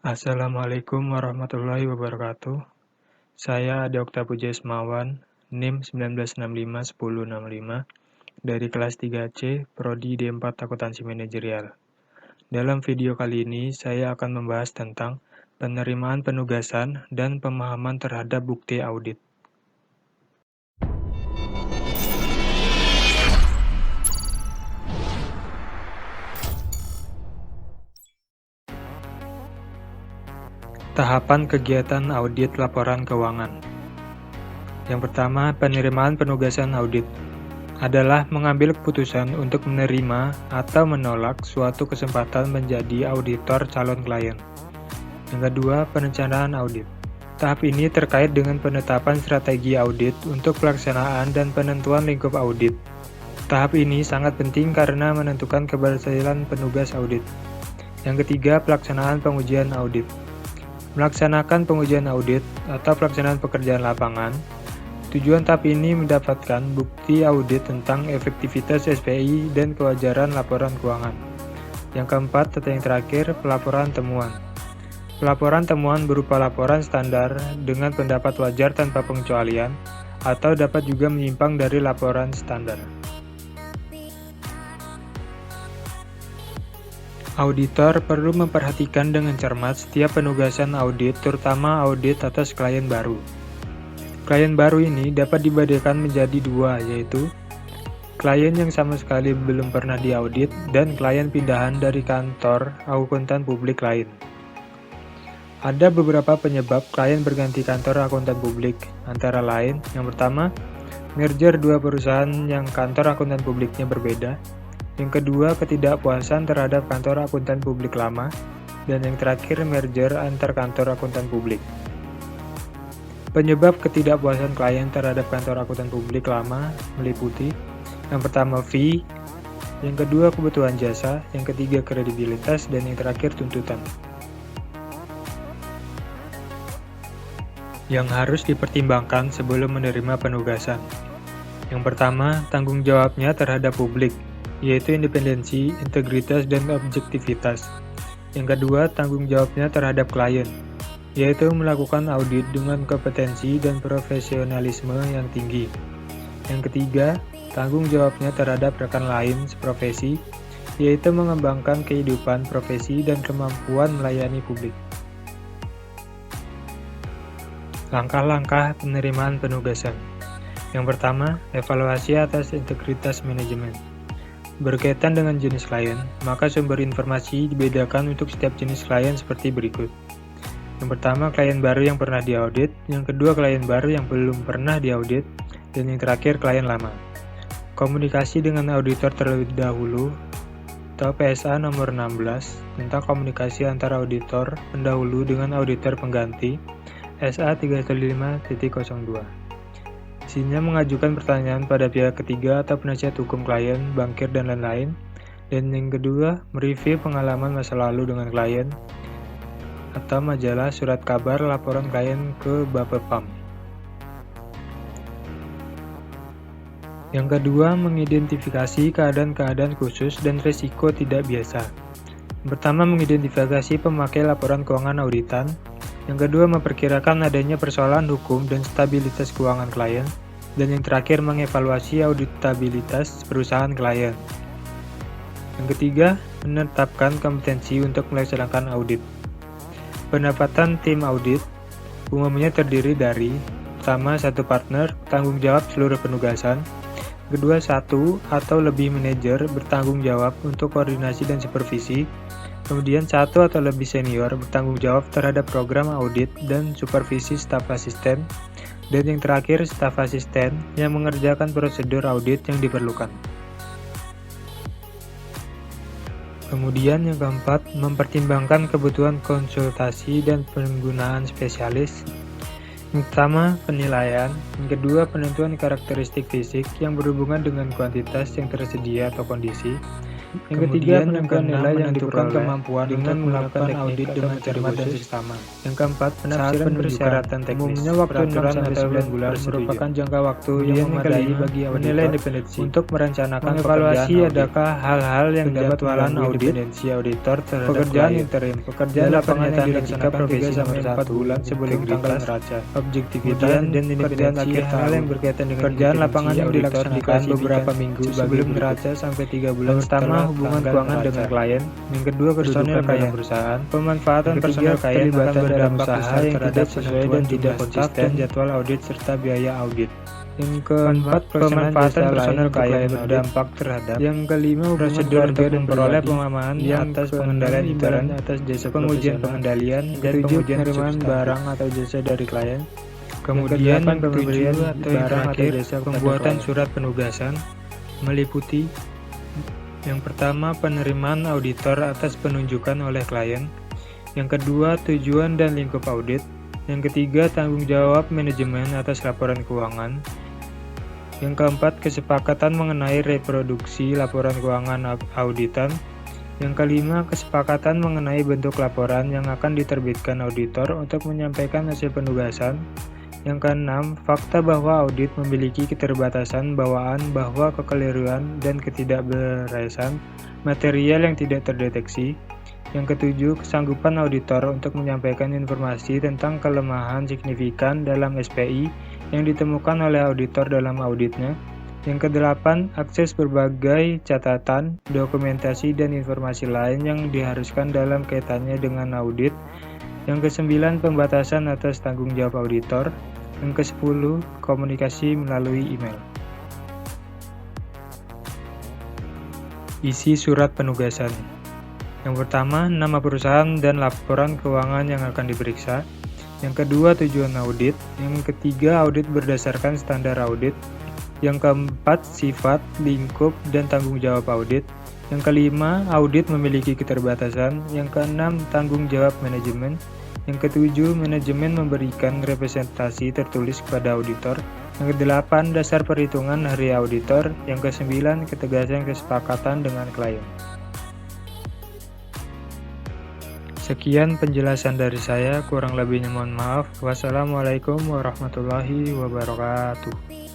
Assalamualaikum warahmatullahi wabarakatuh. Saya Ade Okta Puja Ismawan, NIM 19651065 dari kelas 3C, Prodi D4 Akuntansi Manajerial. Dalam video kali ini, saya akan membahas tentang penerimaan penugasan dan pemahaman terhadap bukti audit. Tahapan kegiatan audit laporan keuangan. Yang pertama, penerimaan penugasan audit adalah mengambil keputusan untuk menerima atau menolak suatu kesempatan menjadi auditor calon klien. Yang kedua, perencanaan audit. Tahap ini terkait dengan penetapan strategi audit untuk pelaksanaan dan penentuan lingkup audit. Tahap ini sangat penting karena menentukan keberhasilan penugas audit. Yang ketiga, pelaksanaan pengujian audit. Melaksanakan pengujian audit atau pelaksanaan pekerjaan lapangan. Tujuan tahap ini mendapatkan bukti audit tentang efektivitas SPI dan kewajaran laporan keuangan. Yang keempat atau yang terakhir, pelaporan temuan. Pelaporan temuan berupa laporan standar dengan pendapat wajar tanpa pengecualian atau dapat juga menyimpang dari laporan standar. Auditor perlu memperhatikan dengan cermat setiap penugasan audit, terutama audit atas klien baru. Klien baru ini dapat dibedakan menjadi dua, yaitu klien yang sama sekali belum pernah diaudit dan klien pindahan dari kantor akuntan publik lain. Ada beberapa penyebab klien berganti kantor akuntan publik, antara lain, yang pertama, merger dua perusahaan yang kantor akuntan publiknya berbeda. Yang kedua, ketidakpuasan terhadap kantor akuntan publik lama. Dan yang terakhir, merger antar kantor akuntan publik. Penyebab ketidakpuasan klien terhadap kantor akuntan publik lama meliputi yang pertama fee, yang kedua kebutuhan jasa, yang ketiga kredibilitas, dan yang terakhir tuntutan. Yang harus dipertimbangkan sebelum menerima penugasan. Yang pertama, tanggung jawabnya terhadap publik, yaitu independensi, integritas, dan objektivitas. Yang kedua, tanggung jawabnya terhadap klien, yaitu melakukan audit dengan kompetensi dan profesionalisme yang tinggi. Yang ketiga, tanggung jawabnya terhadap rekan lain seprofesi, yaitu mengembangkan kehidupan profesi dan kemampuan melayani publik. Langkah-langkah penerimaan penugasan. Yang pertama, evaluasi atas integritas manajemen. Berkaitan dengan jenis klien, maka sumber informasi dibedakan untuk setiap jenis klien seperti berikut. Yang pertama, klien baru yang pernah diaudit. Yang kedua, klien baru yang belum pernah diaudit. Dan yang terakhir, klien lama. Komunikasi dengan auditor terlebih dahulu atau PSA nomor 16 tentang komunikasi antara auditor pendahulu dengan auditor pengganti SA 315.02. Isinya mengajukan pertanyaan pada pihak ketiga atau penasihat hukum klien, bankir, dan lain-lain. Dan yang kedua, mereview pengalaman masa lalu dengan klien atau majalah surat kabar laporan klien ke Bapepam. Yang kedua, mengidentifikasi keadaan-keadaan khusus dan risiko tidak biasa. Yang pertama, mengidentifikasi pemakai laporan keuangan auditan. Yang kedua, memperkirakan adanya persoalan hukum dan stabilitas keuangan klien. Dan yang terakhir, mengevaluasi auditabilitas perusahaan klien. Yang ketiga, menetapkan kompetensi untuk melaksanakan audit. Pendapatan tim audit umumnya terdiri dari pertama, satu partner, tanggung jawab seluruh penugasan. Kedua, satu atau lebih manajer bertanggung jawab untuk koordinasi dan supervisi. Kemudian satu atau lebih senior bertanggung jawab terhadap program audit dan supervisi staf asisten. Dan yang terakhir, staf asisten yang mengerjakan prosedur audit yang diperlukan. Kemudian yang keempat, mempertimbangkan kebutuhan konsultasi dan penggunaan spesialis. Yang pertama, penilaian. Yang kedua, penentuan karakteristik fisik yang berhubungan dengan kuantitas yang tersedia atau kondisi. Yang ketiga, penentuan nilai yang diperoleh kemampuan dengan melakukan audit dengan cermat dan seksama. Yang keempat, penafsiran persyaratan teknis. Umumnya waktu 6-9 bulan merupakan jangka waktu yang memadai bagi menilai independensi untuk merencanakan evaluasi adakah hal-hal yang dapat mengganggu independensi auditor terhadap pekerjaan interim. Pekerjaan lapangan yang dilaksanakan 3-4 bulan sebelum tanggal neraca. Objektivitas dan independensi hal yang berkaitan dengan pekerjaan lapangan yang dilaksanakan beberapa minggu sebelum neraca sampai 3 bulan setelah hubungan keuangan dengan klien. Yang kedua, personil dalam perusahaan. Pemanfaatan personil klien akan berdampak besar terhadap sesuai dan tidak konsisten jadwal audit serta biaya audit. Yang keempat, pemanfaatan personel klien berdampak terhadap. Yang kelima, prosedur untuk memperoleh pemahaman atas pengendalian intern atas jasa pengujian pengendalian dan pengujian penerimaan barang atau jasa dari klien. Kemudian pemberian barang atau jasa pembuatan surat penugasan meliputi yang pertama, penerimaan auditor atas penunjukan oleh klien. Yang kedua, tujuan dan lingkup audit. Yang ketiga, tanggung jawab manajemen atas laporan keuangan. Yang keempat, kesepakatan mengenai reproduksi laporan keuangan auditan. Yang kelima, kesepakatan mengenai bentuk laporan yang akan diterbitkan auditor untuk menyampaikan hasil penugasan. Yang keenam, fakta bahwa audit memiliki keterbatasan bawaan bahwa kekeliruan dan ketidakberesan material yang tidak terdeteksi. Yang ketujuh, kesanggupan auditor untuk menyampaikan informasi tentang kelemahan signifikan dalam SPI yang ditemukan oleh auditor dalam auditnya. Yang kedelapan, akses berbagai catatan, dokumentasi, dan informasi lain yang diharuskan dalam kaitannya dengan audit. Yang kesembilan, pembatasan atas tanggung jawab auditor. Yang ke-10, komunikasi melalui email. Isi surat penugasan. Yang pertama, nama perusahaan dan laporan keuangan yang akan diperiksa. Yang kedua, tujuan audit. Yang ketiga, audit berdasarkan standar audit. Yang keempat, sifat, lingkup, dan tanggung jawab audit. Yang kelima, audit memiliki keterbatasan. Yang keenam, tanggung jawab manajemen. Yang ketujuh, manajemen memberikan representasi tertulis kepada auditor. Yang kedelapan, dasar perhitungan hari auditor. Yang kesembilan, ketegasan kesepakatan dengan klien. Sekian penjelasan dari saya, kurang lebihnya mohon maaf. Wassalamualaikum warahmatullahi wabarakatuh.